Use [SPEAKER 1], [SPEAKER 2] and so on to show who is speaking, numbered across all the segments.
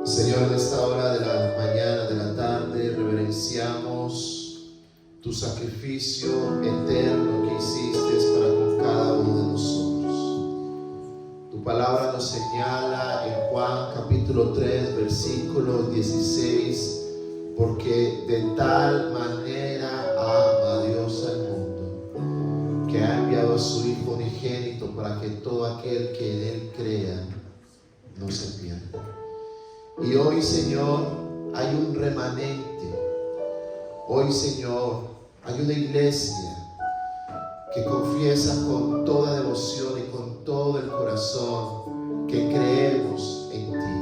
[SPEAKER 1] Señor, en esta hora de la mañana, de la tarde, reverenciamos tu sacrificio eterno que hiciste para con cada uno de nosotros. Tu palabra nos señala en Juan capítulo 3, versículo 16, porque de tal manera ama Dios al mundo, que ha enviado a su Hijo unigénito para que todo aquel que en Él crea no se pierda. Y hoy, Señor, hay un remanente. Hoy, Señor, hay una iglesia que confiesa con toda devoción y con todo el corazón que creemos en ti,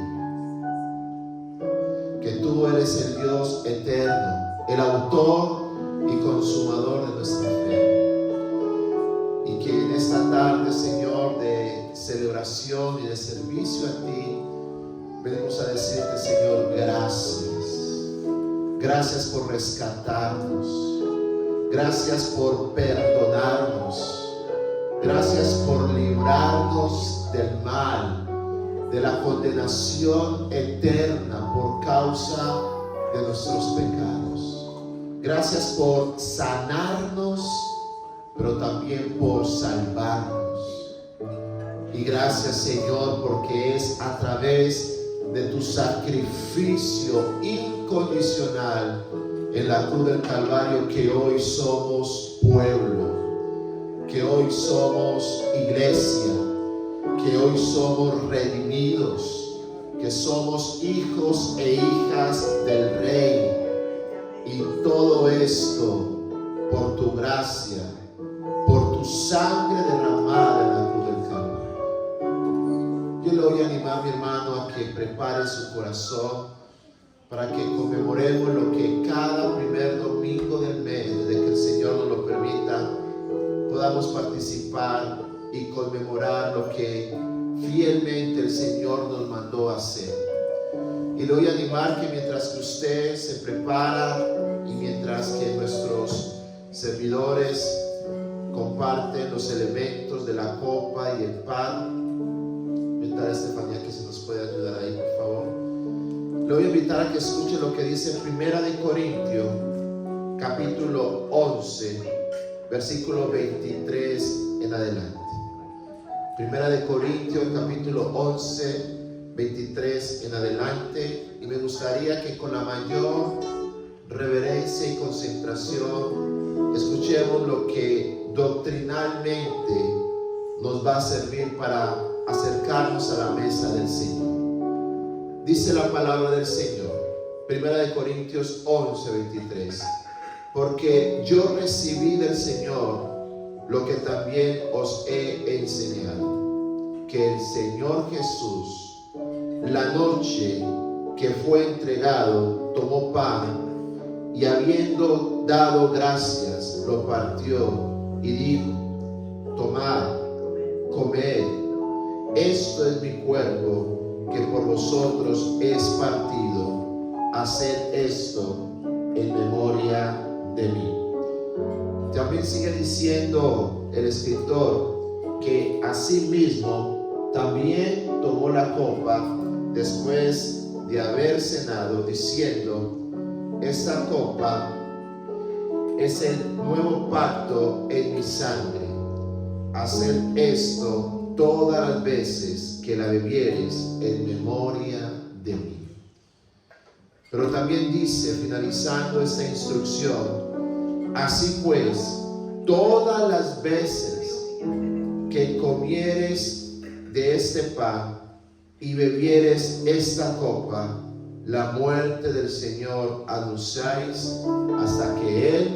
[SPEAKER 1] que tú eres el Dios eterno, el autor y consumador de nuestra fe, y que en esta tarde, Señor, de celebración y de servicio a ti, venimos a decirte, Señor, gracias. Gracias por rescatarnos. Gracias por perdonarnos. Gracias por librarnos del mal, de la condenación eterna por causa de nuestros pecados. Gracias por sanarnos, pero también por salvarnos. Y gracias, Señor, porque es a través de tu sacrificio incondicional en la cruz del Calvario que hoy somos pueblo, que hoy somos iglesia, que hoy somos redimidos, que somos hijos e hijas del Rey. Y todo esto por tu gracia, por tu sangre derramada en la cruz del Calvario. Yo le voy a animar a mi hermano a que prepare su corazón para que conmemoremos lo que cada primer domingo del mes, desde que el Señor nos lo permita, podamos participar y conmemorar lo que fielmente el Señor nos mandó a hacer. Y le voy a animar que mientras que usted se prepara y mientras que nuestros servidores comparten los elementos de la copa y el pan, Estefanía, que se nos puede ayudar ahí, por favor. Le voy a invitar a que escuche lo que dice Primera de Corintios, capítulo 11, versículo 23 en adelante. Primera de Corintios, capítulo 11, 23 en adelante. Y me gustaría que con la mayor reverencia y concentración escuchemos lo que doctrinalmente nos va a servir para acercarnos a la mesa del Señor. Dice la palabra del Señor, Primera de Corintios 11, 23. Porque yo recibí del Señor lo que también os he enseñado, que el Señor Jesús, la noche que fue entregado, tomó pan y habiendo dado gracias, lo partió y dijo: tomad, comed, esto es mi cuerpo que por vosotros es partido. Haced esto en memoria de mí. También sigue diciendo el escritor que asimismo también tomó la copa después de haber cenado, diciendo: esta copa es el nuevo pacto en mi sangre. Haced esto todas las veces que la bebieres en memoria de mí. Pero también dice, finalizando esta instrucción: así pues, todas las veces que comieres de este pan y bebieres esta copa, la muerte del Señor anunciáis hasta que Él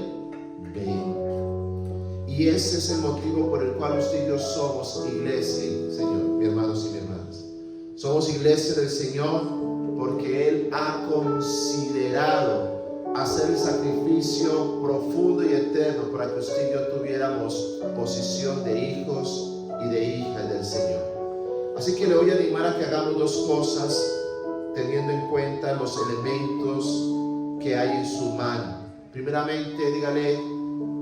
[SPEAKER 1] venga. Y ese es el motivo por el cual usted y yo somos iglesia, Señor, mis hermanos y mis hermanas. Somos iglesia del Señor porque Él ha considerado hacer el sacrificio profundo y eterno para que usted y yo tuviéramos posición de hijos y de hijas del Señor. Así que le voy a animar a que hagamos dos cosas teniendo en cuenta los elementos que hay en su mano. Primeramente, dígale: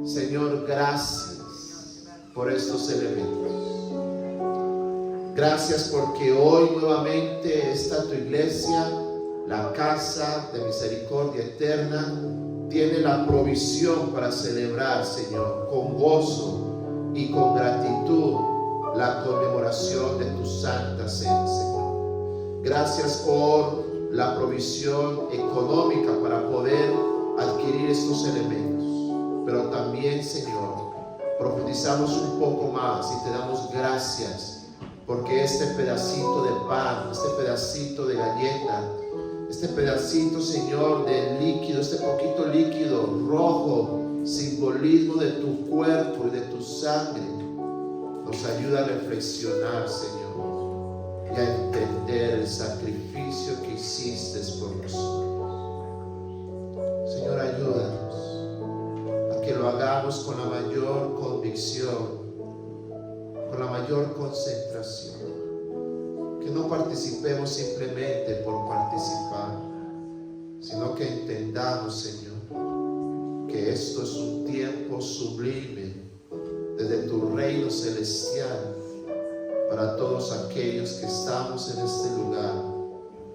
[SPEAKER 1] Señor, gracias por estos elementos. Gracias porque hoy nuevamente está tu iglesia, la Casa de Misericordia Eterna, tiene la provisión para celebrar, Señor, con gozo y con gratitud la conmemoración de tu Santa Cena, Señor. Gracias por la provisión económica para poder adquirir estos elementos. Pero también, Señor, profundizamos un poco más y te damos gracias porque este pedacito de pan, este pedacito de galleta, este pedacito, Señor, de líquido, este poquito líquido rojo, simbolismo de tu cuerpo y de tu sangre, nos ayuda a reflexionar, Señor, y a entender el sacrificio que hiciste por nosotros. Señor, ayúdanos a que lo hagamos con la mayor convicción, con la mayor concentración. Que no participemos simplemente por participar, sino que entendamos, Señor, que esto es un tiempo sublime desde tu reino celestial para todos aquellos que estamos en este lugar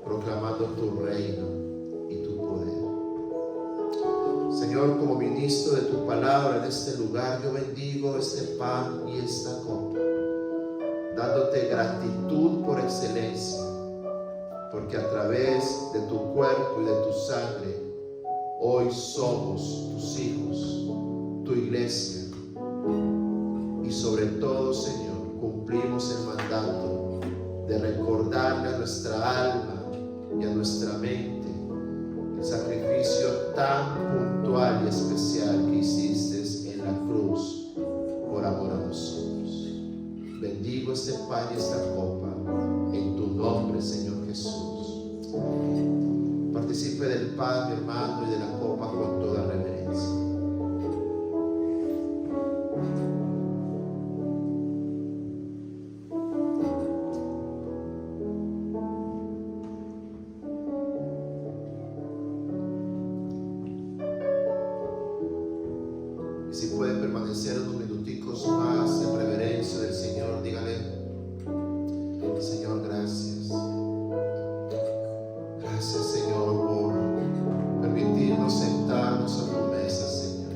[SPEAKER 1] proclamando tu reino y tu poder. Señor, como ministro de tu palabra en este lugar, yo bendigo este pan y esta copa, dándote gratitud por excelencia, porque a través de tu cuerpo y de tu sangre, hoy somos tus hijos, tu iglesia, y sobre todo, Señor, cumplimos el mandato de recordarle a nuestra alma y a nuestra mente el sacrificio tan puntual y especial que hiciste en la cruz por amor a nosotros. Bendigo este pan y esta copa en tu nombre, Señor Jesús. Participe del pan, mi hermano, y de la copa con toda reverencia. Y si pueden permanecer unos minuticos más en reverencia del Señor, dígale: Señor, gracias. Gracias, Señor, por permitirnos sentarnos a tu mesa, Señor.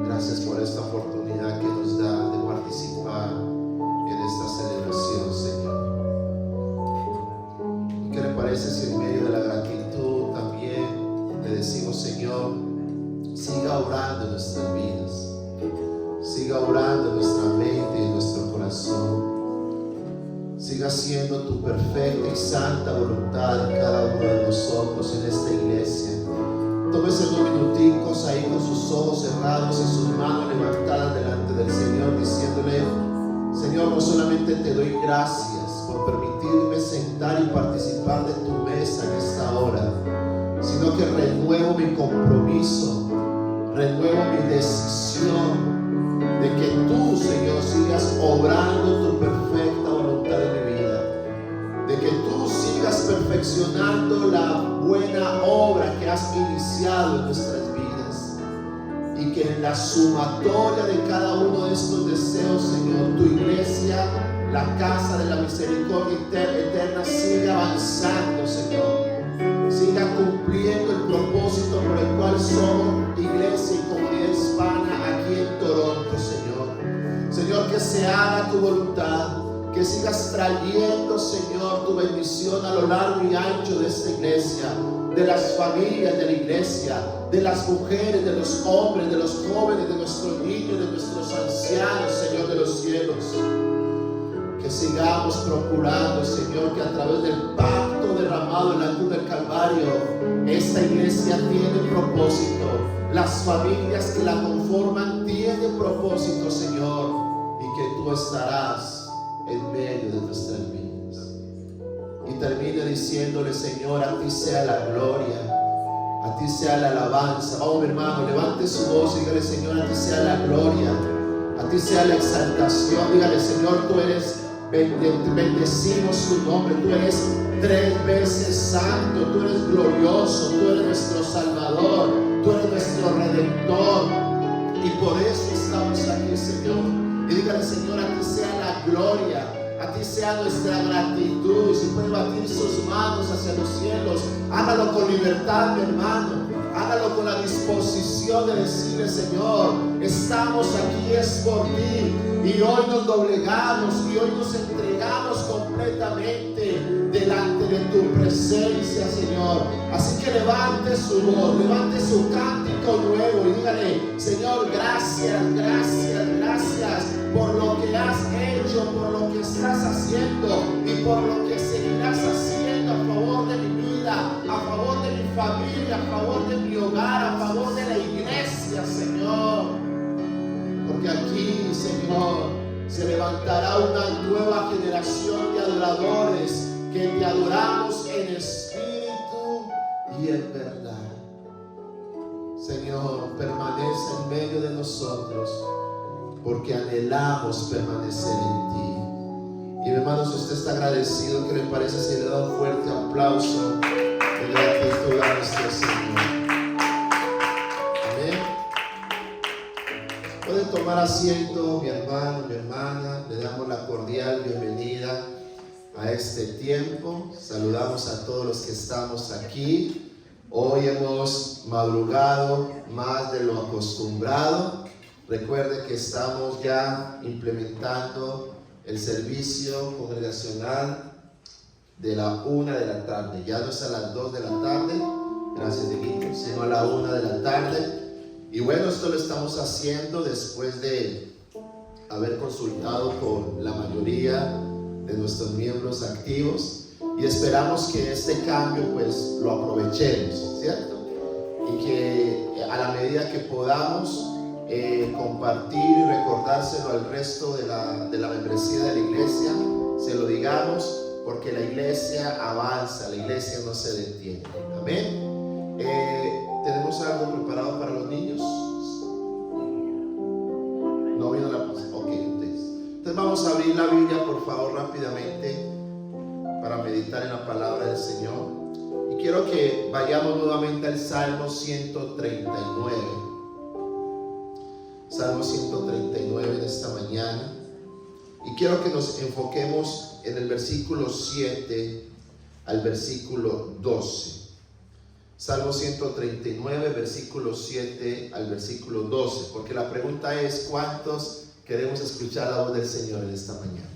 [SPEAKER 1] Gracias por esta oportunidad que nos da de participar en esta celebración, Señor. ¿Y qué le parece si en medio de la gratitud también le decimos: Señor, siga orando en nuestras vidas, siga orando en nuestra mente y en nuestro corazón, siga haciendo tu perfecta y santa voluntad en cada uno de nosotros en esta iglesia? Tómese unos minuticos ahí con sus ojos cerrados y sus manos levantadas delante del Señor, diciéndole: Señor, no solamente te doy gracias por permitirme sentar y participar de tu mesa en esta hora, sino que renuevo mi compromiso, renuevo mi decisión de que tú, Señor, sigas obrando tu perfecta voluntad en mi vida, de que tú sigas perfeccionando la buena obra que has iniciado en nuestras vidas, y que en la sumatoria de cada uno de estos deseos, Señor, tu iglesia, la Casa de la Misericordia Eterna, siga avanzando, Señor, siga cumpliendo el propósito por el cual somos iglesia y comunidad hispana aquí en Toronto, Señor. Señor, que se haga tu voluntad, que sigas trayendo, Señor, tu bendición a lo largo y ancho de esta iglesia, de las familias de la iglesia, de las mujeres, de los hombres, de los jóvenes, de nuestros niños, de nuestros ancianos, Señor de los cielos. Que sigamos procurando, Señor, que a través del pacto derramado en la cruz del Calvario, esta iglesia tiene propósito, las familias que la conforman tienen propósito, Señor, y que tú estarás en medio de nuestras vidas. Y termine diciéndole: Señor, a ti sea la gloria, a ti sea la alabanza. Oh, mi hermano, levante su voz y dígale: Señor, a ti sea la gloria, a ti sea la exaltación. Dígale: Señor, tú eres, bendecimos tu nombre, tú eres 3 veces santo, tú eres glorioso, tú eres nuestro Salvador, tú eres nuestro Redentor, y por eso estamos aquí, Señor, Y dígale: Señor, a ti sea la gloria, a ti sea nuestra gratitud. Y si puede batir sus manos hacia los cielos, hágalo con libertad, mi hermano. Hágalo con la disposición de decirle: Señor, estamos aquí, es por ti. Y hoy nos doblegamos y hoy nos entregamos completamente delante de tu presencia, Señor. Así que levante su voz, levante su cántico nuevo y dígale: Señor, gracias, gracias, gracias por lo que has hecho, por lo que estás haciendo y por lo que seguirás haciendo a favor de mi vida, a favor de mi familia, a favor de mi hogar, a favor de la iglesia, Señor. Porque aquí, Señor, se levantará una nueva generación de adoradores que te adoramos en espíritu y en verdad. Señor, permanece en medio de nosotros, porque anhelamos permanecer en ti. Y hermanos, usted está agradecido. ¿Qué le parece si le da un fuerte aplauso de gratitud a nuestro Señor? Amén. Pueden tomar asiento, mi hermano, mi hermana. Le damos la cordial bienvenida a este tiempo. Saludamos a todos los que estamos aquí. Hoy hemos madrugado más de lo acostumbrado. Recuerde que estamos ya implementando el servicio congregacional de la 1 de la tarde. Ya no es a las 2 de la tarde, gracias Dieguito, sino a la 1 de la tarde. Y bueno, esto lo estamos haciendo después de haber consultado con la mayoría de nuestros miembros activos. Y esperamos que este cambio pues lo aprovechemos, ¿cierto? Y que a la medida que podamos compartir y recordárselo al resto de la membresía de la iglesia, se lo digamos, porque la iglesia avanza, la iglesia no se detiene. Amén. ¿Tenemos algo preparado para los niños? No vino la próxima. Ok, entonces vamos a abrir la Biblia, por favor, rápidamente, para meditar en la palabra del Señor. Y quiero que vayamos nuevamente al Salmo 139. Salmo 139 en esta mañana. Y quiero que nos enfoquemos en el versículo 7 al versículo 12. Salmo 139, versículo 7 al versículo 12. Porque la pregunta es: ¿cuántos queremos escuchar la voz del Señor en esta mañana?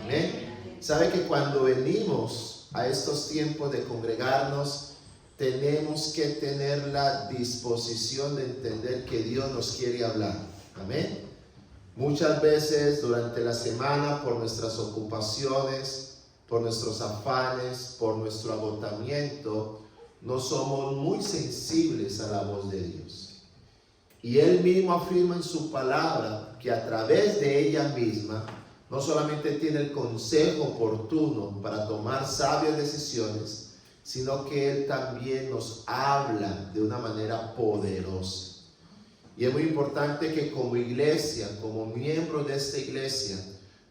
[SPEAKER 1] Amén. Sabe que cuando venimos a estos tiempos de congregarnos, tenemos que tener la disposición de entender que Dios nos quiere hablar. Amén. Muchas veces durante la semana, por nuestras ocupaciones, por nuestros afanes, por nuestro agotamiento, no somos muy sensibles a la voz de Dios. Y Él mismo afirma en su palabra que a través de ella misma no solamente tiene el consejo oportuno para tomar sabias decisiones, sino que Él también nos habla de una manera poderosa. Y es muy importante que como iglesia, como miembros de esta iglesia,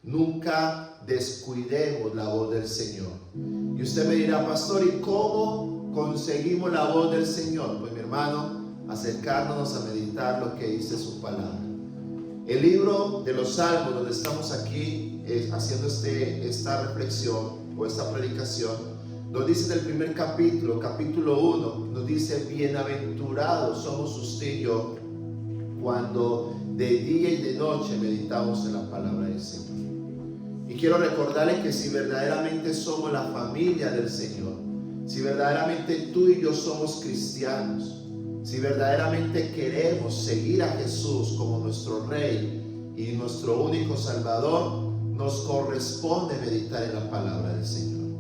[SPEAKER 1] nunca descuidemos la voz del Señor. Y usted me dirá: pastor, ¿y cómo conseguimos la voz del Señor? Pues mi hermano, acercarnos a meditar lo que dice su palabra. El libro de los Salmos, donde estamos aquí haciendo esta reflexión o esta predicación, nos dice en el primer capítulo, capítulo 1, nos dice: bienaventurados somos usted y yo cuando de día y de noche meditamos en la palabra del Señor. Y quiero recordarle que si verdaderamente somos la familia del Señor, si verdaderamente tú y yo somos cristianos, si verdaderamente queremos seguir a Jesús como nuestro Rey y nuestro único Salvador, nos corresponde meditar en la palabra del Señor.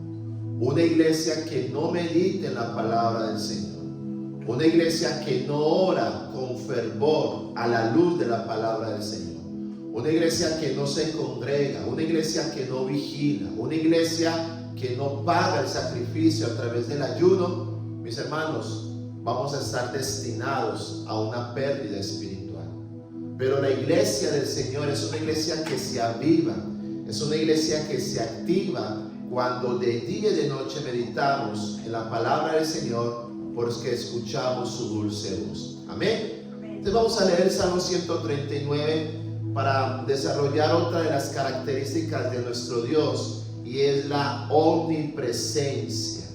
[SPEAKER 1] Una iglesia que no medite en la palabra del Señor, una iglesia que no ora con fervor a la luz de la palabra del Señor, una iglesia que no se congrega, una iglesia que no vigila, una iglesia que no paga el sacrificio a través del ayuno, mis hermanos, vamos a estar destinados a una pérdida espiritual. Pero la iglesia del Señor es una iglesia que se aviva, es una iglesia que se activa cuando de día y de noche meditamos en la palabra del Señor, porque escuchamos su dulce voz. Amén. Entonces vamos a leer el Salmo 139 para desarrollar otra de las características de nuestro Dios, y es la omnipresencia.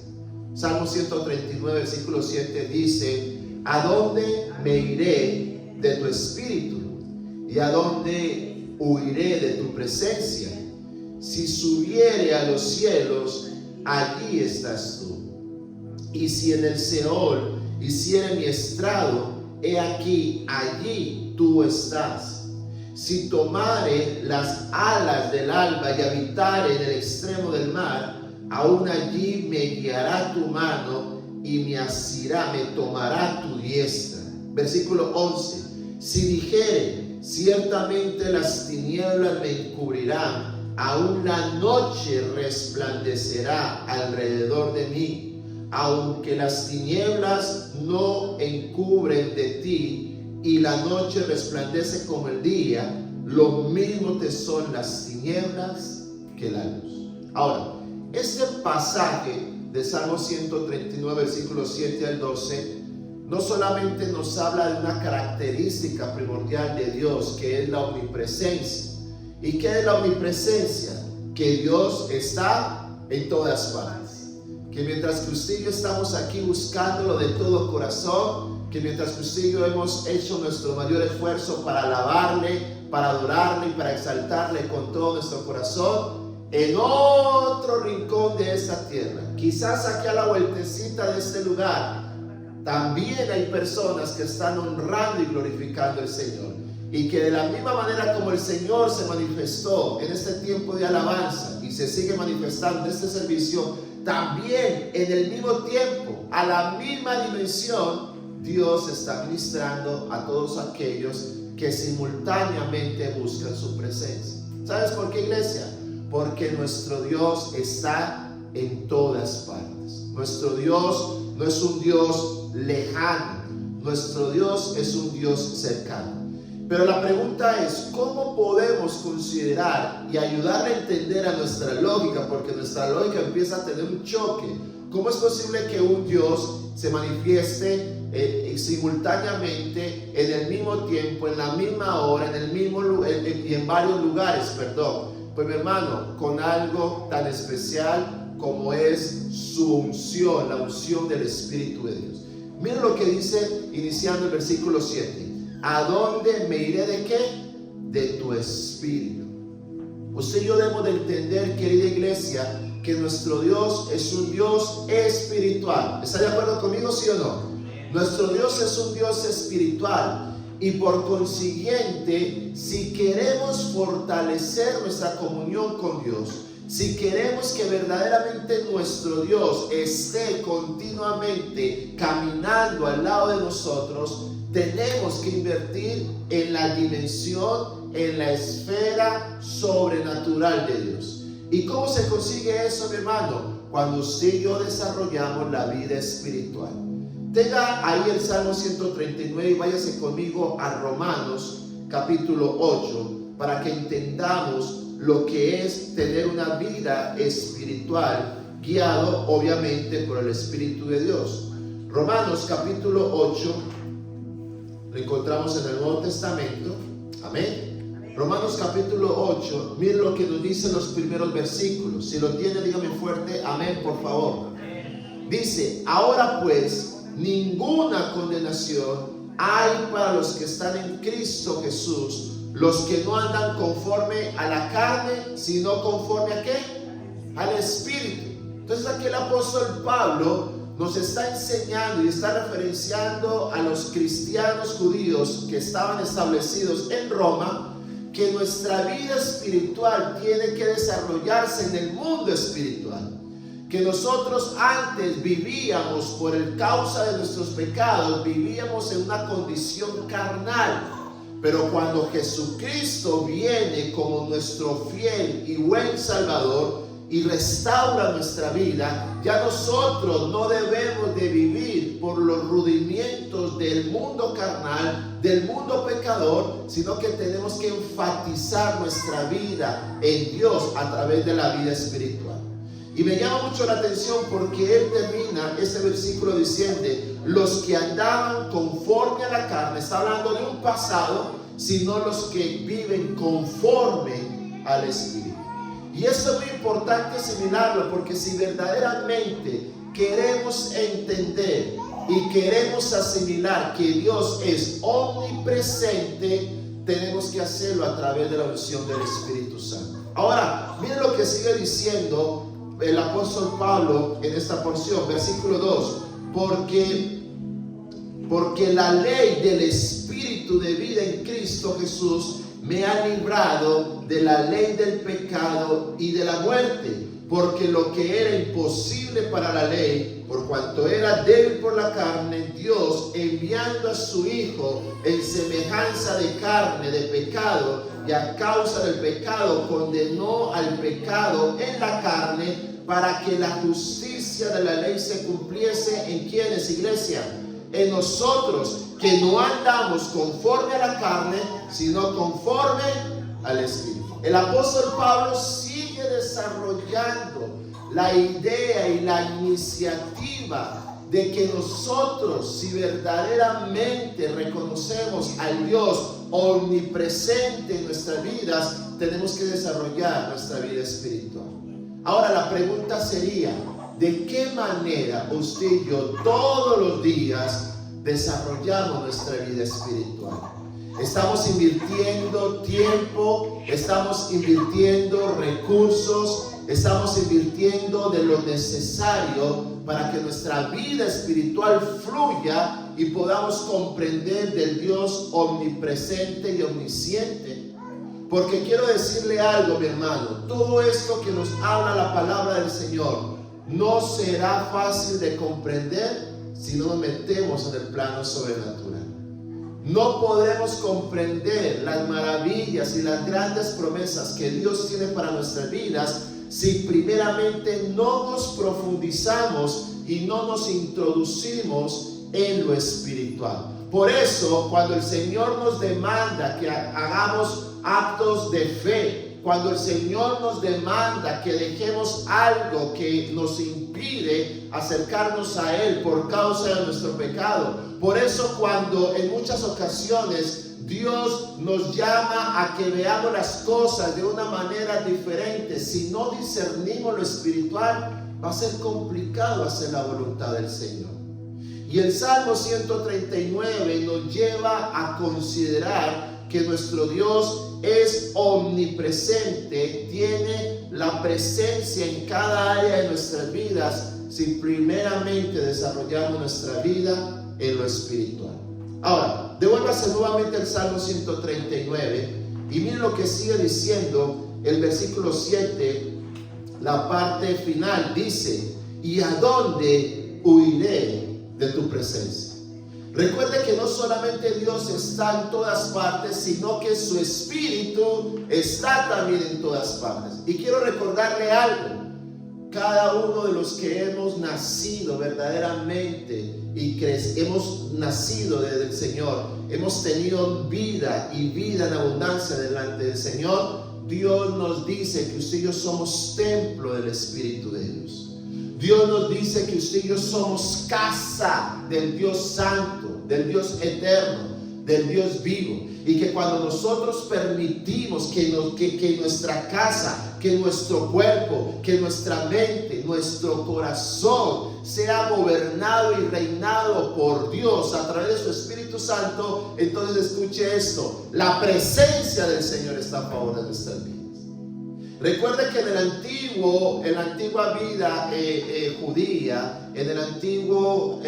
[SPEAKER 1] Salmo 139, versículo 7 dice: ¿a dónde me iré de tu espíritu? ¿Y a dónde huiré de tu presencia? Si subiere a los cielos, allí estás tú. Y si en el Seol hiciere mi estrado, he aquí, allí tú estás. Si tomare las alas del alba y habitare en el extremo del mar, aún allí me guiará tu mano y me asirá, me tomará tu diestra. Versículo 11. Si dijere, ciertamente las tinieblas me encubrirán, aún la noche resplandecerá alrededor de mí. Aunque las tinieblas no encubren de ti y la noche resplandece como el día, lo mismo te son las tinieblas que la luz. Ahora, este pasaje de Salmo 139, versículos 7 al 12, no solamente nos habla de una característica primordial de Dios, que es la omnipresencia. ¿Y qué es la omnipresencia? Que Dios está en todas partes. Que mientras que usted y yo estamos aquí buscándolo de todo corazón, que mientras que usted y yo hemos hecho nuestro mayor esfuerzo para alabarle, para adorarle y para exaltarle con todo nuestro corazón, en otro rincón de esta tierra, quizás aquí a la vueltecita de este lugar, también hay personas que están honrando y glorificando al Señor. Y que de la misma manera como el Señor se manifestó en este tiempo de alabanza y se sigue manifestando en este servicio, también en el mismo tiempo, a la misma dimensión, Dios está ministrando a todos aquellos que simultáneamente buscan su presencia. ¿Sabes por qué, iglesia? Porque nuestro Dios está en todas partes. Nuestro Dios no es un Dios lejano, nuestro Dios es un Dios cercano. Pero la pregunta es, ¿cómo podemos considerar y ayudar a entender a nuestra lógica? Porque nuestra lógica empieza a tener un choque. ¿Cómo es posible que un Dios se manifieste simultáneamente, en el mismo tiempo, en la misma hora, en el mismo y en varios lugares, perdón? Pues mi hermano, con algo tan especial como es su unción, la unción del Espíritu de Dios. Mira lo que dice iniciando el versículo 7. ¿A dónde me iré de qué? De tu espíritu. Usted y yo debemos de entender, querida iglesia, que nuestro Dios es un Dios espiritual. ¿Está de acuerdo conmigo, sí o no? Nuestro Dios es un Dios espiritual. Y por consiguiente, si queremos fortalecer nuestra comunión con Dios, si queremos que verdaderamente nuestro Dios esté continuamente caminando al lado de nosotros, tenemos que invertir en la dimensión, en la esfera sobrenatural de Dios. ¿Y cómo se consigue eso, mi hermano? Cuando usted y yo desarrollamos la vida espiritual. Tenga ahí el Salmo 139 y váyase conmigo a Romanos capítulo 8 para que entendamos lo que es tener una vida espiritual guiado obviamente por el Espíritu de Dios. Romanos capítulo 8 lo encontramos en el Nuevo Testamento. Amén. Romanos capítulo 8, miren lo que nos dicen los primeros versículos. Si lo tiene, dígame fuerte amén, por favor. Dice: ahora pues, ninguna condenación hay para los que están en Cristo Jesús, los que no andan conforme a la carne, sino conforme a ¿qué? Al Espíritu. Entonces aquí el apóstol Pablo nos está enseñando y está referenciando a los cristianos judíos que estaban establecidos en Roma, que nuestra vida espiritual tiene que desarrollarse en el mundo espiritual. Que nosotros antes vivíamos por el causa de nuestros pecados, vivíamos en una condición carnal. Pero cuando Jesucristo viene como nuestro fiel y buen Salvador y restaura nuestra vida, ya nosotros no debemos de vivir por los rudimientos del mundo carnal, del mundo pecador, sino que tenemos que enfatizar nuestra vida en Dios a través de la vida espiritual. Y me llama mucho la atención porque él termina este versículo diciendo: los que andaban conforme a la carne. Está hablando de un pasado sino los que viven conforme al Espíritu. Y esto es muy importante asimilarlo, porque si verdaderamente queremos entender y queremos asimilar que Dios es omnipresente, tenemos que hacerlo a través de la unción del Espíritu Santo. Ahora, miren lo que sigue diciendo el apóstol Pablo en esta porción, versículo 2. Porque la ley del Espíritu de vida en Cristo Jesús me ha librado de la ley del pecado y de la muerte. Porque lo que era imposible para la ley, por cuanto era débil por la carne, Dios, enviando a su Hijo en semejanza de carne, de pecado, y a causa del pecado condenó al pecado en la carne, para que la justicia de la ley se cumpliese en quienes, iglesia, en nosotros, que no andamos conforme a la carne, sino conforme al Espíritu. El apóstol Pablo sigue desarrollando la idea y la iniciativa de que nosotros, si verdaderamente reconocemos al Dios omnipresente en nuestras vidas, tenemos que desarrollar nuestra vida espiritual. Ahora la pregunta sería, ¿de qué manera usted y yo todos los días desarrollamos nuestra vida espiritual? Estamos invirtiendo tiempo, estamos invirtiendo recursos, estamos invirtiendo de lo necesario para que nuestra vida espiritual fluya y podamos comprender del Dios omnipresente y omnisciente. Porque quiero decirle algo, mi hermano, todo esto que nos habla la palabra del Señor no será fácil de comprender si no nos metemos en el plano sobrenatural. No podemos comprender las maravillas y las grandes promesas que Dios tiene para nuestras vidas si primeramente no nos profundizamos y no nos introducimos en lo espiritual. Por eso, cuando el Señor nos demanda que hagamos actos de fe, cuando el Señor nos demanda que dejemos algo que nos impide acercarnos a Él por causa de nuestro pecado, por eso cuando en muchas ocasiones Dios nos llama a que veamos las cosas de una manera diferente, si no discernimos lo espiritual, va a ser complicado hacer la voluntad del Señor. Y el Salmo 139 nos lleva a considerar que nuestro Dios es omnipresente, tiene la presencia en cada área de nuestras vidas si primeramente desarrollamos nuestra vida en lo espiritual. Ahora, devuélvase nuevamente al Salmo 139 y miren lo que sigue diciendo el versículo 7, la parte final, dice: ¿y a dónde huiré de tu presencia? Recuerde que no solamente Dios está en todas partes, sino que su Espíritu está también en todas partes. Y quiero recordarle algo: cada uno de los que hemos nacido verdaderamente y hemos nacido desde el Señor, hemos tenido vida y vida en abundancia delante del Señor, Dios nos dice que usted y yo somos templo del Espíritu de Dios. Dios nos dice que usted y yo somos casa del Dios Santo, del Dios eterno, del Dios vivo. Y que cuando nosotros permitimos que nuestra casa, que nuestro cuerpo, que nuestra mente, nuestro corazón sea gobernado y reinado por Dios a través de su Espíritu Santo, entonces escuche esto: la presencia del Señor está a favor de nuestras vidas. Recuerde que en la antigua vida judía, en el antiguo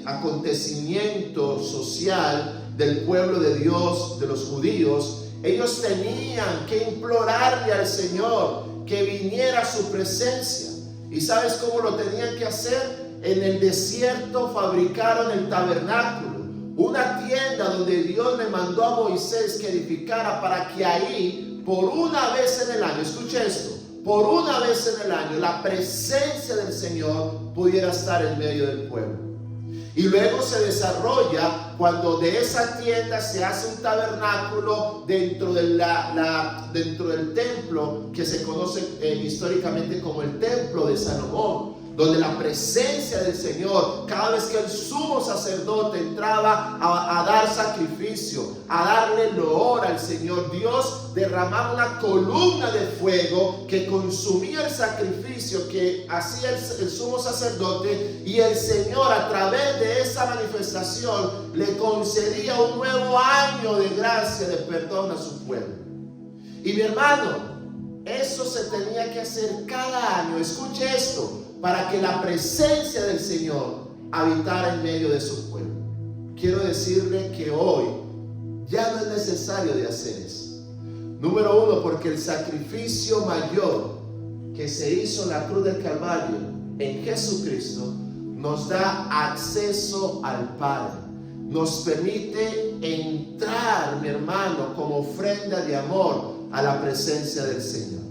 [SPEAKER 1] acontecimiento social del pueblo de Dios, de los judíos, ellos tenían que implorarle al Señor que viniera a su presencia. ¿Y sabes cómo lo tenían que hacer? En el desierto fabricaron el tabernáculo, una tienda donde Dios le mandó a Moisés que edificara para que ahí, por una vez en el año, escuche esto, por una vez en el año, la presencia del Señor pudiera estar en medio del pueblo. Y luego se desarrolla cuando de esa tienda se hace un tabernáculo dentro del templo que se conoce históricamente como el templo de Salomón. donde la presencia del Señor, cada vez que el sumo sacerdote entraba a dar sacrificio, a darle loor al Señor, Dios derramaba una columna de fuego que consumía el sacrificio que hacía el sumo sacerdote, y el Señor, a través de esa manifestación, le concedía un nuevo año de gracia, de perdón a su pueblo. Y mi hermano, eso se tenía que hacer cada año. Escuche esto, para que la presencia del Señor habitara en medio de su pueblo. Quiero decirle que hoy ya no es necesario de hacer eso. Número uno, porque el sacrificio mayor que se hizo en la cruz del Calvario, en Jesucristo, nos da acceso al Padre. Nos permite entrar, mi hermano, como ofrenda de amor a la presencia del Señor.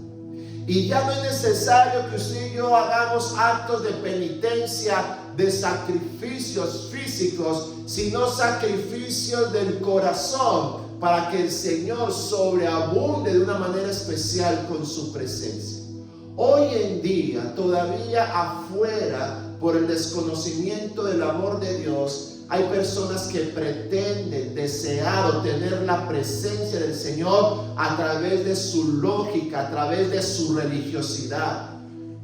[SPEAKER 1] Y ya no es necesario que usted y yo hagamos actos de penitencia, de sacrificios físicos, sino sacrificios del corazón, para que el Señor sobreabunde de una manera especial con su presencia. Hoy en día, todavía afuera, por el desconocimiento del amor de Dios, hay personas que pretenden desear o tener la presencia del Señor a través de su lógica, a través de su religiosidad.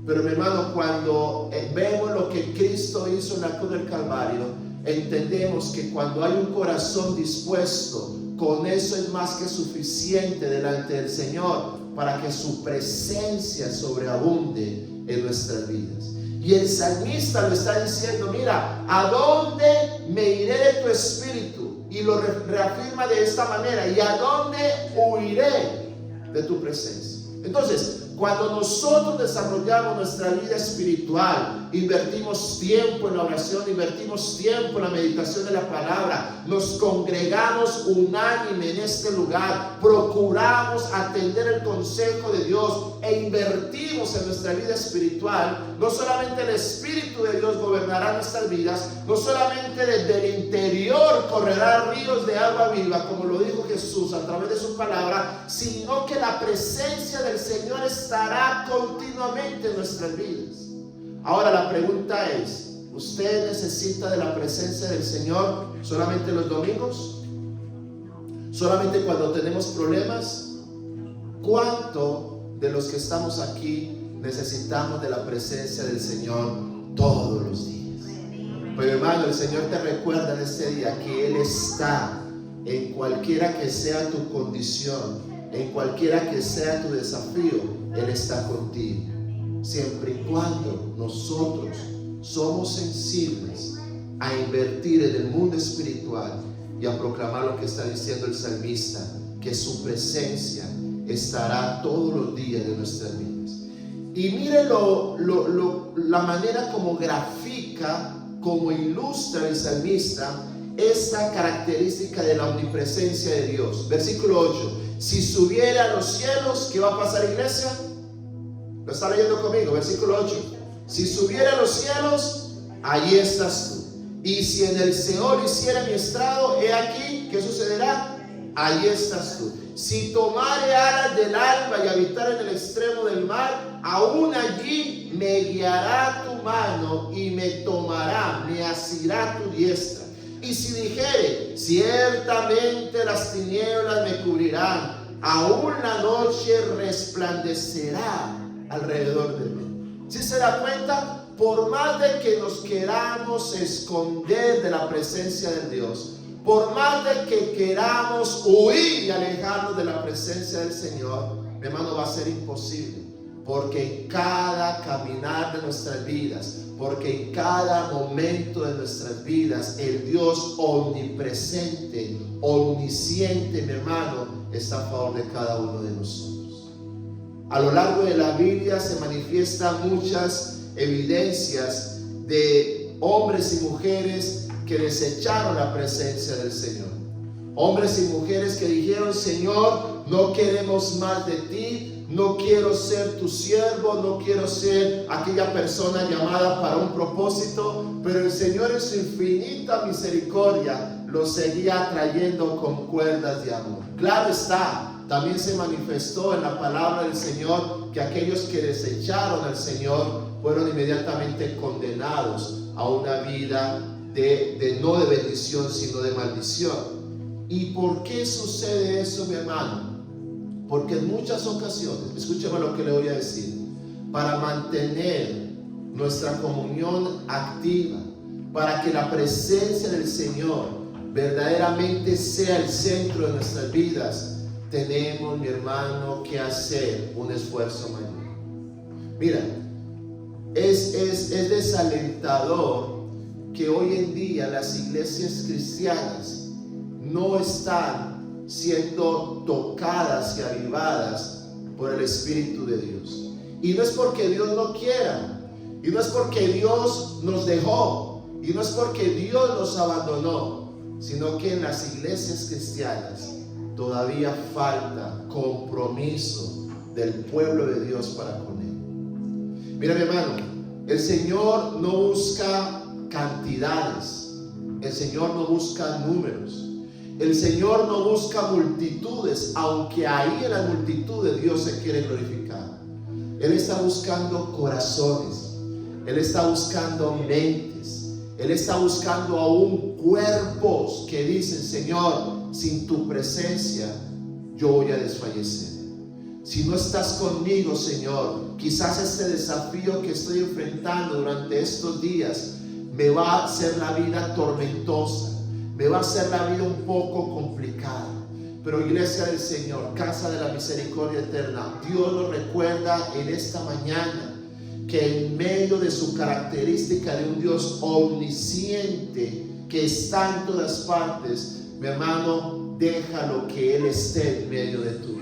[SPEAKER 1] Pero mi hermano, cuando vemos lo que Cristo hizo en la cruz del Calvario, entendemos que cuando hay un corazón dispuesto, con eso es más que suficiente delante del Señor para que su presencia sobreabunde en nuestras vidas. Y el salmista lo está diciendo: mira, ¿a dónde me iré de tu espíritu? Y lo reafirma de esta manera: ¿y a dónde huiré de tu presencia? Entonces, cuando nosotros desarrollamos nuestra vida espiritual, invertimos tiempo en la oración, invertimos tiempo en la meditación de la palabra, nos congregamos unánime en este lugar, procuramos atender el consejo de Dios e invertimos en nuestra vida espiritual, no solamente el Espíritu de Dios gobernará nuestras vidas, no solamente desde el interior correrá ríos de agua viva, como lo dijo Jesús a través de su palabra, sino que la presencia del Señor estará continuamente en nuestras vidas. Ahora la pregunta es: ¿usted necesita de la presencia del Señor solamente los domingos? ¿Solamente cuando tenemos problemas? ¿Cuánto de los que estamos aquí necesitamos de la presencia del Señor todos los días? Pues hermano, el Señor te recuerda en este día que Él está en cualquiera que sea tu condición, en cualquiera que sea tu desafío. Él está contigo, siempre y cuando nosotros somos sensibles a invertir en el mundo espiritual y a proclamar lo que está diciendo el salmista, que su presencia estará todos los días de nuestras vidas. Y mire la manera como grafica, como ilustra el salmista esta característica de la omnipresencia de Dios. Versículo 8: si subiera a los cielos, ¿qué va a pasar, iglesia? ¿Lo está leyendo conmigo? Versículo 8: si subiera a los cielos, allí estás tú. Y si en el Seol hiciera mi estrado, he aquí, ¿qué sucederá? Allí estás tú. Si tomare alas del alba y habitar en el extremo del mar, aún allí me guiará tu mano y me tomará, me asirá tu diestra. Y si dijere, ciertamente las tinieblas me cubrirán, aún la noche resplandecerá alrededor de mí. ¿Sí se da cuenta? Por más de que nos queramos esconder de la presencia de Dios, por más de que queramos huir y alejarnos de la presencia del Señor, mi hermano, va a ser imposible. Porque en cada caminar de nuestras vidas, porque en cada momento de nuestras vidas, el Dios omnipresente, omnisciente, mi hermano, está a favor de cada uno de nosotros. A lo largo de la Biblia se manifiestan muchas evidencias de hombres y mujeres que desecharon la presencia del Señor. Hombres y mujeres que dijeron: Señor, no queremos más de ti, no quiero ser tu siervo, no quiero ser aquella persona llamada para un propósito. Pero el Señor, en su infinita misericordia, los seguía atrayendo con cuerdas de amor. Claro está, también se manifestó en la palabra del Señor que aquellos que desecharon al Señor fueron inmediatamente condenados a una vida no de bendición, sino de maldición. ¿Y por qué sucede eso, mi hermano? Porque en muchas ocasiones, escúcheme lo que le voy a decir, para mantener nuestra comunión activa, para que la presencia del Señor verdaderamente sea el centro de nuestras vidas, tenemos, mi hermano, que hacer un esfuerzo mayor. Mira, es desalentador que hoy en día las iglesias cristianas no están siendo tocadas y avivadas por el Espíritu de Dios. Y no es porque Dios no quiera, y no es porque Dios nos dejó, y no es porque Dios nos abandonó, sino que en las iglesias cristianas todavía falta compromiso del pueblo de Dios para con Él. Mira, mi hermano, el Señor no busca cantidades, el Señor no busca números, el Señor no busca multitudes, aunque ahí en la multitud de Dios se quiere glorificar. Él está buscando corazones, Él está buscando mentes, Él está buscando aún cuerpos que dicen: Señor, sin tu presencia yo voy a desfallecer. Si no estás conmigo, Señor, quizás este desafío que estoy enfrentando durante estos días me va a hacer la vida tormentosa, me va a hacer la vida un poco complicada. Pero iglesia del Señor, casa de la misericordia eterna, Dios nos recuerda en esta mañana que en medio de su característica de un Dios omnisciente que está en todas partes, mi hermano, déjalo que Él esté en medio de tu vida.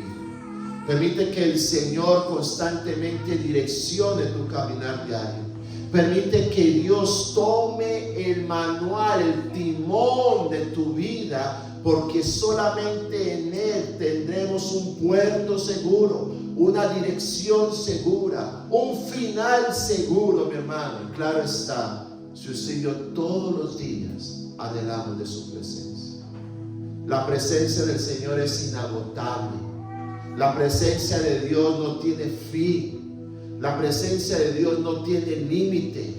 [SPEAKER 1] Permite que el Señor constantemente direccione tu caminar diario. Permite que Dios tome el manual, el timón de tu vida, porque solamente en Él tendremos un puerto seguro, una dirección segura, un final seguro, mi hermano. Y claro está, si usted y yo todos los días anhelamos de su presencia. La presencia del Señor es inagotable. La presencia de Dios no tiene fin. La presencia de Dios no tiene límite.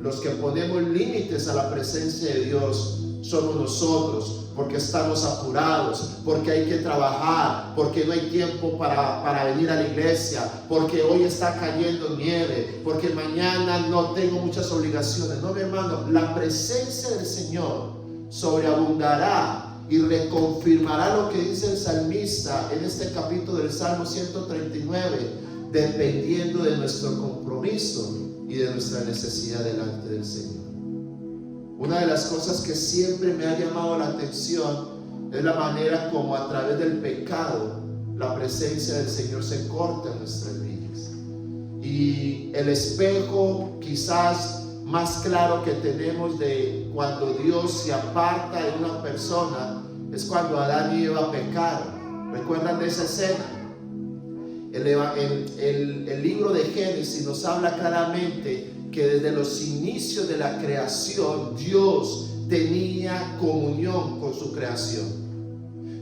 [SPEAKER 1] Los que ponemos límites a la presencia de Dios somos nosotros, porque estamos apurados, porque hay que trabajar, porque no hay tiempo para venir a la iglesia, porque hoy está cayendo nieve, porque mañana no tengo muchas obligaciones. No, mi hermano, la presencia del Señor sobreabundará y reconfirmará lo que dice el salmista en este capítulo del Salmo 139, dependiendo de nuestro compromiso y de nuestra necesidad delante del Señor. Una de las cosas que siempre me ha llamado la atención es la manera como a través del pecado la presencia del Señor se corta en nuestras vidas. Y el espejo quizás más claro que tenemos de cuando Dios se aparta de una persona es cuando Adán y Eva pecaron. ¿Recuerdan de esa escena? El libro de Génesis nos habla claramente que desde los inicios de la creación Dios tenía comunión con su creación.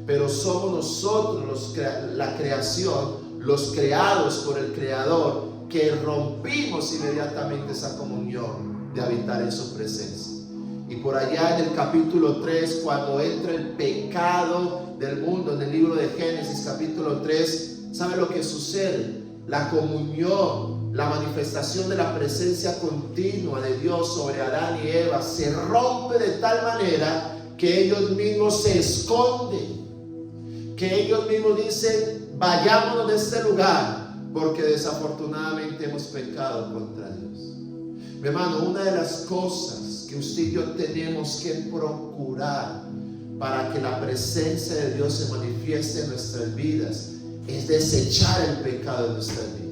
[SPEAKER 1] Pero somos nosotros la creación, los creados por el Creador, que rompimos inmediatamente esa comunión de habitar en su presencia. Y por allá en el capítulo 3, cuando entra el pecado del mundo, en el libro de Génesis capítulo 3, ¿sabe lo que sucede? La comunión, la manifestación de la presencia continua de Dios sobre Adán y Eva se rompe de tal manera que ellos mismos se esconden, que ellos mismos dicen: vayámonos de este lugar, porque desafortunadamente hemos pecado contra Dios. Mi hermano, una de las cosas que usted y yo tenemos que procurar para que la presencia de Dios se manifieste en nuestras vidas es desechar el pecado de nuestras vidas.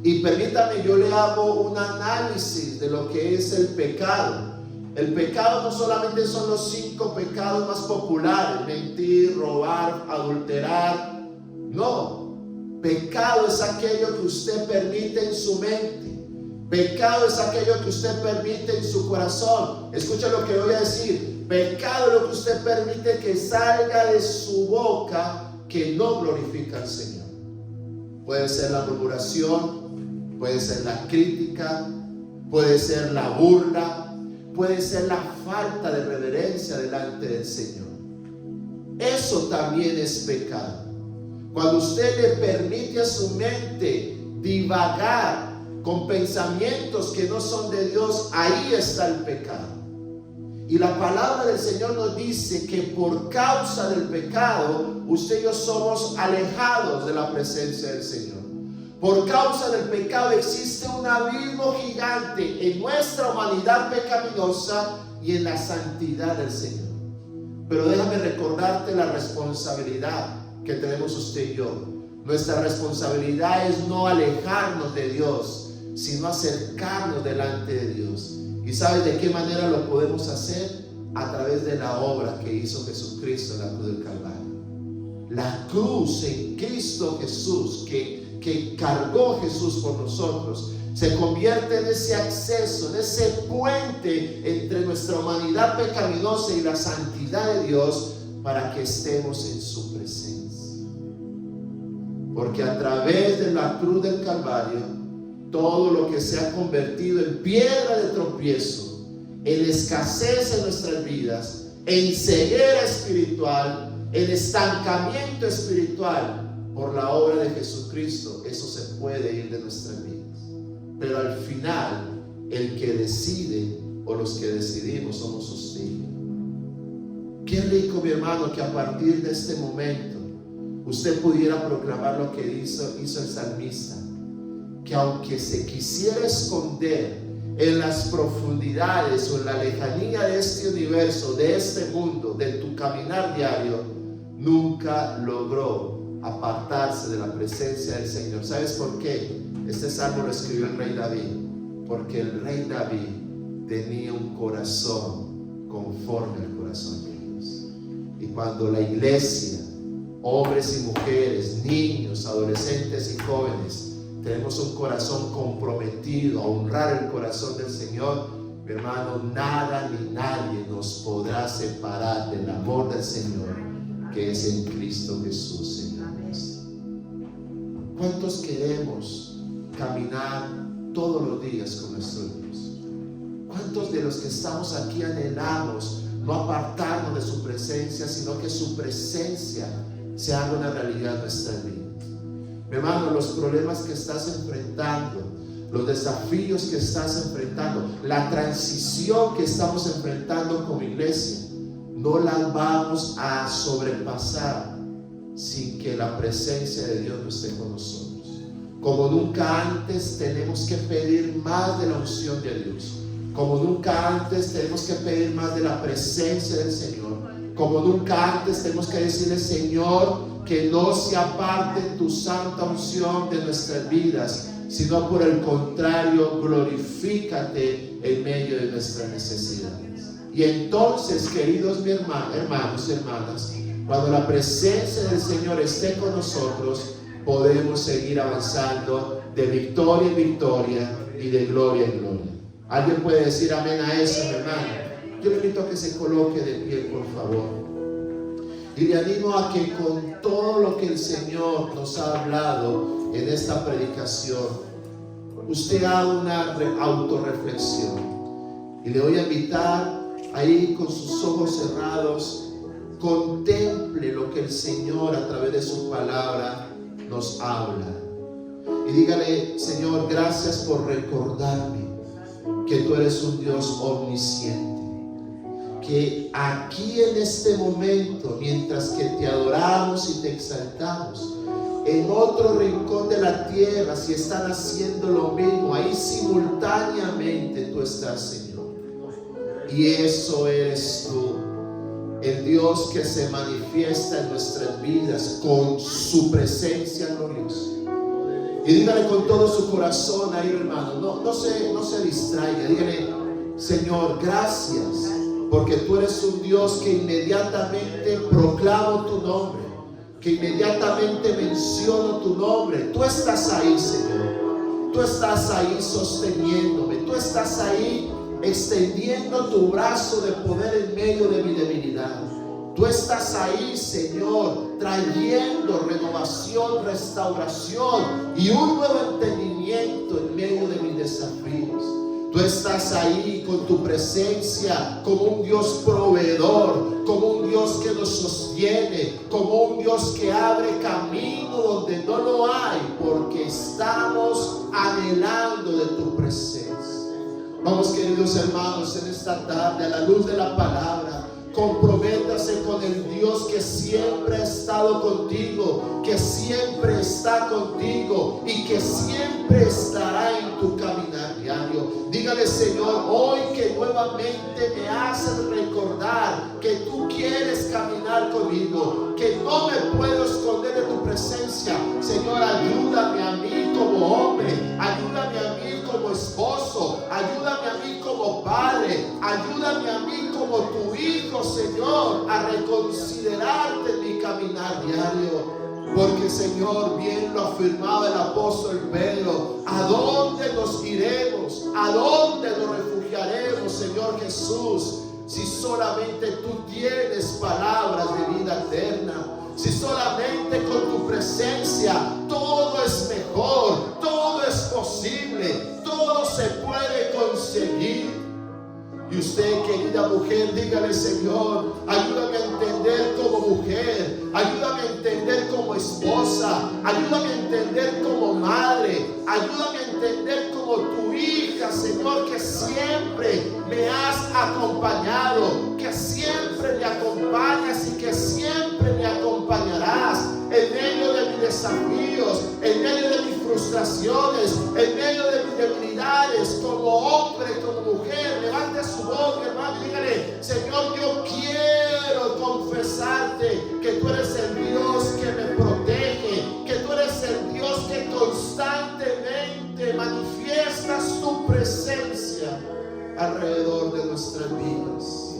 [SPEAKER 1] Y permítame, yo le hago un análisis de lo que es el pecado. El pecado no solamente son los 5 pecados más populares: mentir, robar, adulterar. No, pecado es aquello que usted permite en su mente. Pecado es aquello que usted permite en su corazón. Escucha lo que voy a decir. Pecado es lo que usted permite que salga de su boca, que no glorifica al Señor. Puede ser la murmuración, puede ser la crítica, puede ser la burla, puede ser la falta de reverencia delante del Señor. Eso también es pecado. Cuando usted le permite a su mente divagar con pensamientos que no son de Dios, ahí está el pecado. Y la palabra del Señor nos dice que por causa del pecado, usted y yo somos alejados de la presencia del Señor. Por causa del pecado existe un abismo gigante en nuestra humanidad pecaminosa y en la santidad del Señor. Pero déjame recordarte la responsabilidad que tenemos usted y yo. Nuestra responsabilidad es no alejarnos de Dios, sino acercarnos delante de Dios. ¿Y sabes de qué manera lo podemos hacer? A través de la obra que hizo Jesucristo en la cruz del Calvario. La cruz en Cristo Jesús que cargó Jesús por nosotros, se convierte en ese acceso, en ese puente entre nuestra humanidad pecaminosa y la santidad de Dios, para que estemos en su presencia. Porque a través de la cruz del Calvario, todo lo que se ha convertido en piedra de tropiezo, en escasez en nuestras vidas, en ceguera espiritual, en estancamiento espiritual, por la obra de Jesucristo, eso se puede ir de nuestras vidas. Pero al final, el que decide, o los que decidimos, somos usted y yo. Qué rico, mi hermano, que a partir de este momento usted pudiera proclamar lo que hizo el salmista, que aunque se quisiera esconder en las profundidades o en la lejanía de este universo, de este mundo, de tu caminar diario, nunca logró apartarse de la presencia del Señor. ¿Sabes por qué? Este salmo lo escribió el rey David, porque el rey David tenía un corazón conforme al corazón de Dios. Y cuando la iglesia, hombres y mujeres, niños, adolescentes y jóvenes, tenemos un corazón comprometido a honrar el corazón del Señor, mi hermano, nada ni nadie nos podrá separar del amor del Señor que es en Cristo Jesús, Señor. ¿Cuántos queremos caminar todos los días con nuestro Dios? ¿Cuántos de los que estamos aquí anhelamos no apartarnos de su presencia, sino que su presencia se haga una realidad en nuestra vida? Mi hermano, los problemas que estás enfrentando, los desafíos que estás enfrentando, la transición que estamos enfrentando como iglesia, no las vamos a sobrepasar sin que la presencia de Dios no esté con nosotros. Como nunca antes tenemos que pedir más de la unción de Dios. Como nunca antes tenemos que pedir más de la presencia del Señor. Como nunca antes tenemos que decirle: Señor, que no se aparte tu santa unción de nuestras vidas, sino por el contrario, glorifícate en medio de nuestras necesidades. Y entonces, queridos hermanos y hermanas, cuando la presencia del Señor esté con nosotros, podemos seguir avanzando de victoria en victoria y de gloria en gloria. ¿Alguien puede decir amén a eso, mi hermano? Yo le invito a que se coloque de pie, por favor. Y le animo a que con todo lo que el Señor nos ha hablado en esta predicación, usted haga una autorreflexión. Y le voy a invitar ahí con sus ojos cerrados, contemple lo que el Señor a través de su palabra nos habla. Y dígale: Señor, gracias por recordarme que tú eres un Dios omnisciente. Que aquí en este momento, mientras que te adoramos y te exaltamos, en otro rincón de la tierra, si están haciendo lo mismo, ahí simultáneamente tú estás, Señor. Y eso eres tú, el Dios que se manifiesta en nuestras vidas con su presencia gloriosa. Y dígale con todo su corazón ahí, hermano, no se distraiga. Dígale: Señor, gracias, porque tú eres un Dios que inmediatamente proclamo tu nombre, que inmediatamente menciono tu nombre. Tú estás ahí, Señor. Tú estás ahí sosteniéndome. Tú estás ahí extendiendo tu brazo de poder en medio de mi debilidad. Tú estás ahí, Señor, trayendo renovación, restauración y un nuevo entendimiento en medio de mis desafíos. Tú estás ahí con tu presencia como un Dios proveedor, como un Dios que nos sostiene, como un Dios que abre camino donde no lo hay, porque estamos anhelando de tu presencia. Vamos, queridos hermanos, en esta tarde, a la luz de la palabra, comprométase con el Dios que siempre ha estado contigo, que siempre está contigo y que siempre estará en tu caminar diario. Dígale: Señor, hoy que nuevamente me haces recordar que tú quieres caminar conmigo, que no me puedo esconder de tu presencia. Señor, ayúdame a mí como hombre, ayúdame a mí como esposo, ayúdame a mí como padre, ayúdame a mí como tu hijo, Señor, a reconsiderarte en mi caminar diario. Porque, Señor, bien lo afirmaba el apóstol Pedro: ¿a dónde nos iremos? ¿A dónde nos refugiaremos, Señor Jesús? Si solamente tú tienes palabras de vida eterna, si solamente con tu presencia todo es mejor, todo es posible, todo se puede conseguir. Y usted, querida mujer, dígale: Señor, ayúdame a entender como mujer, ayúdame a entender como esposa, ayúdame a entender como madre, ayúdame a entender como tu hija, Señor, que siempre me has acompañado, que siempre me acompañas y que siempre me acompañarás en medio de mis desafíos, en medio de mis frustraciones, en medio de mis debilidades, como hombre, como mujer. Levante su voz, mi hermano, y dígale: Señor, yo quiero confesarte que tú eres el Dios que me protege, que tú eres el Dios que constantemente manifiestas tu presencia alrededor de nuestras vidas.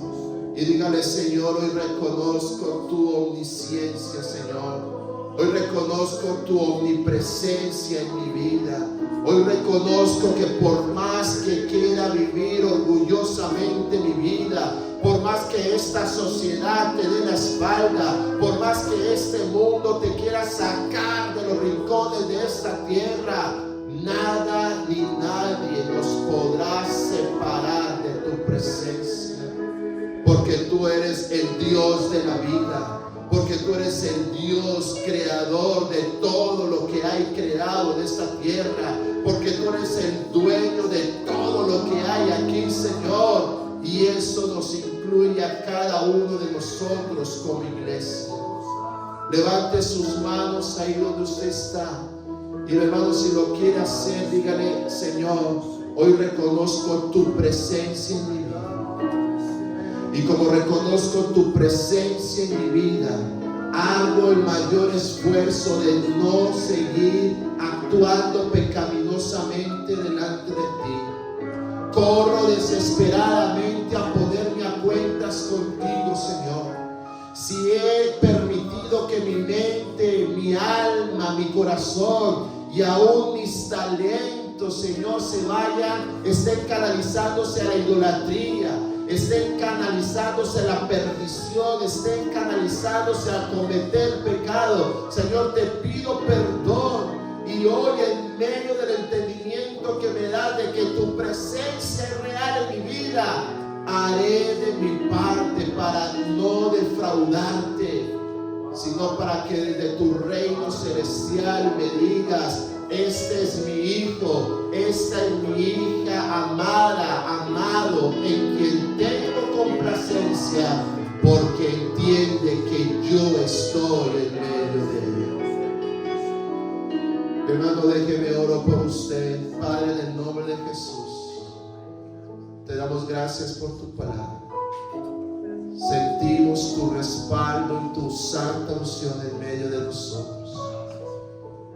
[SPEAKER 1] Y dígale: Señor, hoy reconozco tu omnisciencia, Señor. Hoy reconozco tu omnipresencia en mi vida. Hoy reconozco que por más que quiera vivir orgullosamente mi vida, por más que esta sociedad te dé la espalda, por más que este mundo te quiera sacar de los rincones de esta tierra, nada ni nadie nos podrá separar de tu presencia. Porque tú eres el Dios de la vida, porque tú eres el Dios creador de todo lo que hay creado en esta tierra, porque tú eres el dueño de todo lo que hay aquí, Señor. Y eso nos incluye a cada uno de nosotros como iglesia. Levante sus manos ahí donde usted está. Y hermano, si lo quiere hacer, dígale: Señor, hoy reconozco tu presencia en mi vida. Y como reconozco tu presencia en mi vida, hago el mayor esfuerzo de no seguir actuando pecaminosamente delante de ti. Corro desesperadamente a ponerme a cuentas contigo, Señor. Si he permitido que mi mente, mi alma, mi corazón y aún mis talentos, Señor, se vayan, estén canalizándose a la idolatría, estén canalizándose a la perdición, estén canalizándose a cometer pecado, Señor, te pido perdón. Y hoy, en medio del entendimiento que me das de que tu presencia es real en mi vida, haré de mi parte para no defraudarte, sino para que desde tu reino celestial me digas: este es mi hijo, esta es mi hija amada, amado, en quien tengo complacencia, porque entiende que yo estoy en medio de él. Hermano, déjeme oro por usted. Padre, en el nombre de Jesús, te damos gracias por tu palabra. Sentimos tu respaldo y tu santa unción en medio de nosotros.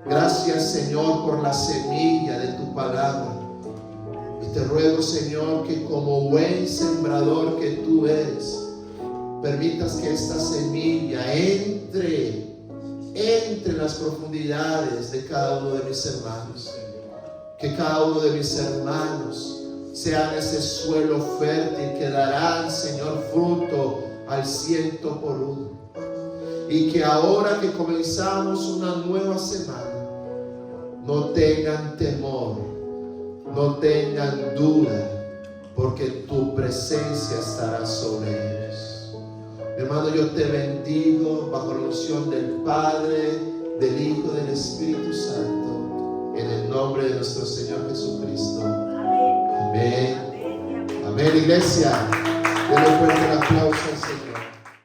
[SPEAKER 1] Gracias, Señor, por la semilla de tu palabra. Y te ruego, Señor, que como buen sembrador que tú eres, permitas que esta semilla entre en las profundidades de cada uno de mis hermanos. Que cada uno de mis hermanos sean ese suelo fértil que darán, Señor, fruto al 100%. Y que ahora que comenzamos una nueva semana, no tengan temor, no tengan duda, porque tu presencia estará sobre ellos. Mi hermano, yo te bendigo bajo la unción del Padre, del Hijo y del Espíritu Santo, en el nombre de nuestro Señor Jesucristo. Amén. Amén, iglesia.